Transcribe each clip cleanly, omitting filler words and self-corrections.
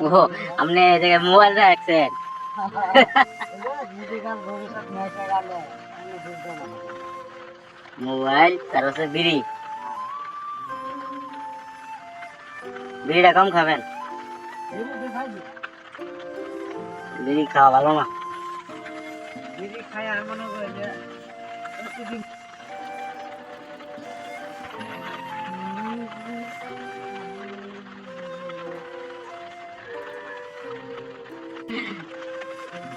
ও আপনি এই জায়গায় মোবাইল রাখছেন? মোবাইল তার হচ্ছে বিড়ি, বিড়িটা কম খাবেন, বিড়ি খাওয়া ভালো না। বিড়ি খাই আর মনে করে যে প্রতিদিন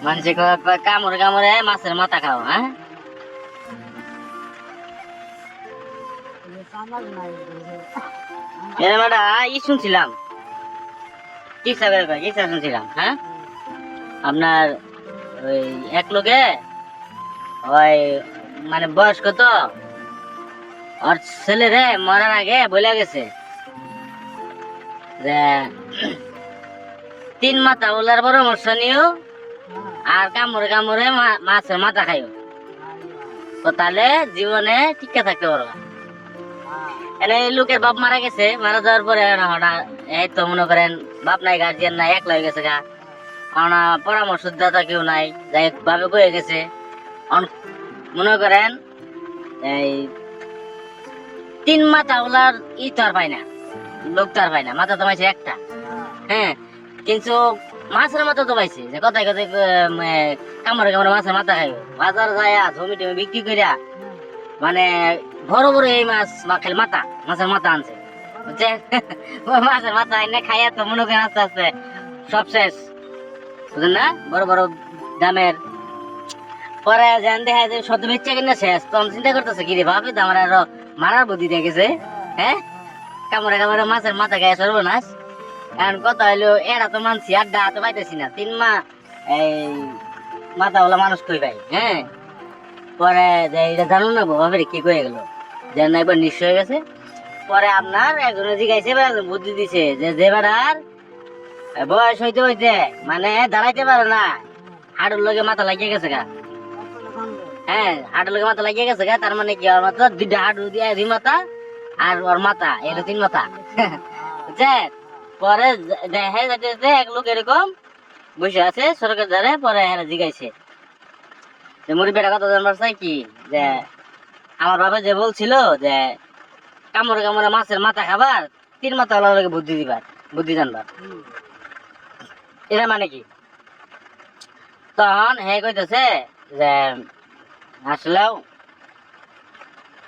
মানুষে কামড়ে কামড়ে মাছের মাথা খাও, হ্যাঁ? এরকম একটা ই শুনছিলাম, কিসা শুনছিলাম, হ্যাঁ? আপনার ওই এক লোকে ওই মানে বয়স্ক তো, ওর ছেলে রে মরার আগে বলে গেছে যে 3 মাথা ওলার পরামর্শ নিও আর কামড়ে কামড়ে মাছের মাথা খাইও, তো তাহলে জীবনে টিকে থাকতে পারবা। এনে লোকের বাপ মারা গেছে, মারা যাওয়ার পরে এই তো মনে করেন বাপ নাই, গার্জিয়ান নাই, একলা হয়ে গেছে গা, পরামর্শ দাতা কেউ নাই, যাই ভাবে বয়ে গেছে। মনে করেন এই 3 মাথা ওলার ই তো আর পায় না, লোক তো আর পায় না, মাথা তো পাইছে একটা, হ্যাঁ, কিন্তু মাছের মাথা তো পাইছে, যে কথায় কথায় কামড়ে কামড়ে মাছের মাথা খাইবে, বাজার যায় জমি টমি বিক্রি করিয়া মানে বড় বড় এই মাছ খালি মাছের মাথা আনছে, বুঝছেন? মাছের মাথা এনে খাইয়া তো মনে করেন আস্তে আস্তে সব শেষ, বুঝলেন না? বড় বড় দামের পরে যেন দেখা যায় শত বেচা কিনা শেষ, তখন চিন্তা করতেছে কি রে ভাবে তো আমার আরো মারার বুদ্ধি দিয়ে গেছে, হ্যাঁ, কামড়ে কামড়ে মাছের মাথা গায়ে সর্বনাশ। এখন কথা হইলো এরা তো মানছি আড্ডা তো পাইতেছি না, 3 মা এই মাথা ওলা মানুষ কই ভাই, হ্যাঁ। পরে এটা জানো না বাবা কি কয়ে গেল, যেন একবার নিঃস্ব হয়ে গেছে। পরে আপনার একজনে জিজ্ঞাসা বুদ্ধি দিছে যে যে বেড়ার বয়স হইতে হইতে মানে দাঁড়াইতে পারে না, হাড়ুর লগে মাথা লাগিয়ে গেছে গা, হ্যাঁ, হাড়ুর লগে মাথা লাগিয়ে গেছে গা, তার মানে কি ওর মাথা 2টা হাড়ু দিয়ে 2 মাথা আর ওর মাথা এলো 3 মাথা, বুঝছেন? পরে দেখা যাচ্ছে এক লোক এরকম বসে আছে সড়কের ধারে, পরে হ্যাঁ জিজ্ঞাসে যে মুরব্বিটা কথা জানবার চাই কি, যে আমার বাবা যে বলছিল যে কামড়ে কামড়ে মাছের মাথা খাবার 3 মাথা ওলার বুদ্ধি দিবার, বুদ্ধি জানবার, এটা মানে কি? তখন হ্যাঁ কইতেছে যে আসলেও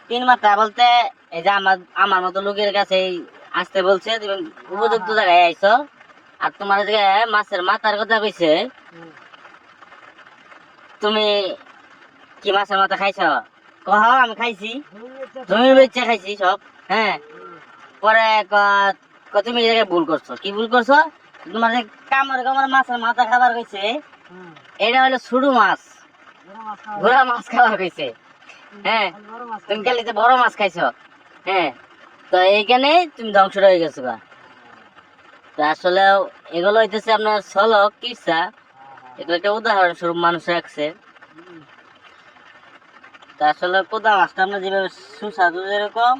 3 মাথা বলতে এই যে আমার মতো লোকের কাছে আসতে বলছে, তুমি উপযুক্ত জায়গায় আইছো, আর তোমার যে মাছের মাথার কথা কইছে, তুমি কি মাছের মাথা খাইছ? কহ আমি খাইছি, জমির বেচে খাইছি সব, হ্যাঁ। পরে তুমি এই জায়গায় ভুল করছো, কি ভুল করছো? তোমার যে কামড়ে কামড়ে মাছের মাথা খাবার কইছে, এটা হলো ছোট মাছ, ঘোড়া মাছ খাবার কইছে, হ্যাঁ। তুমি খালি যে বড় মাছ খাইছো, হ্যাঁ, তো এইখানে তুমি ধ্বংস হয়ে গেছো গা। তো আসলে এগুলো হইতেছে আপনার ছলক কিসা, এগুলো একটা উদাহরণস্বরূপ মানুষ রাখছে। তা আসলে কোদা মাছটা আমরা যেভাবে সুস্বাদু যেরকম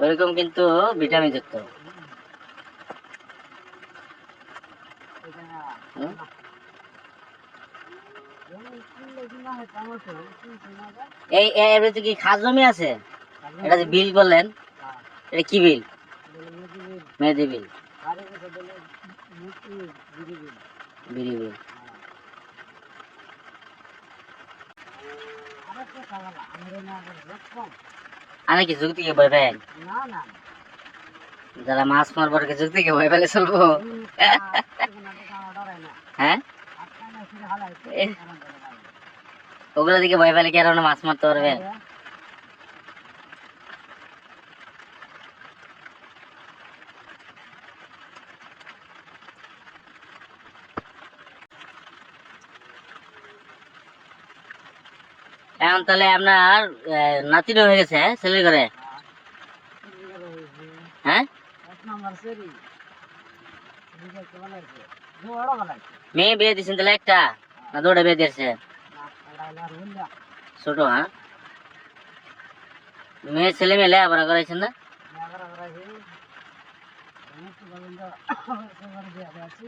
ওইরকম কিন্তু ভিটামিন যুক্ত। এই এবারে কি খাস জমি আছে, এটা যে বিল বললেন, এটা কি বিল? মেহেদি বিল, বিড়ি বিল। আমি কি যুগ থেকে ভয় পাই? যারা মাছ মারবার কি যুগ থেকে ভয় পেলে চলবো? হ্যাঁ, ওগুলো দিকে ভয় পেলে কি আর মাছ মারতে পারবে? এখন তাহলে আপনার নাতিন হয়ে গেছে, হ্যাঁ, ছেলে করে, হ্যাঁ। মেয়ে বিয়ে দিচ্ছেন তাহলে একটা না 2টা বিয়ে দিয়েছে? ছোট, হ্যাঁ। মেয়ে ছেলে মেয়ে লেখাপড়া করাইছেন না? বন্ধু, তোমার বিয়ে আছে।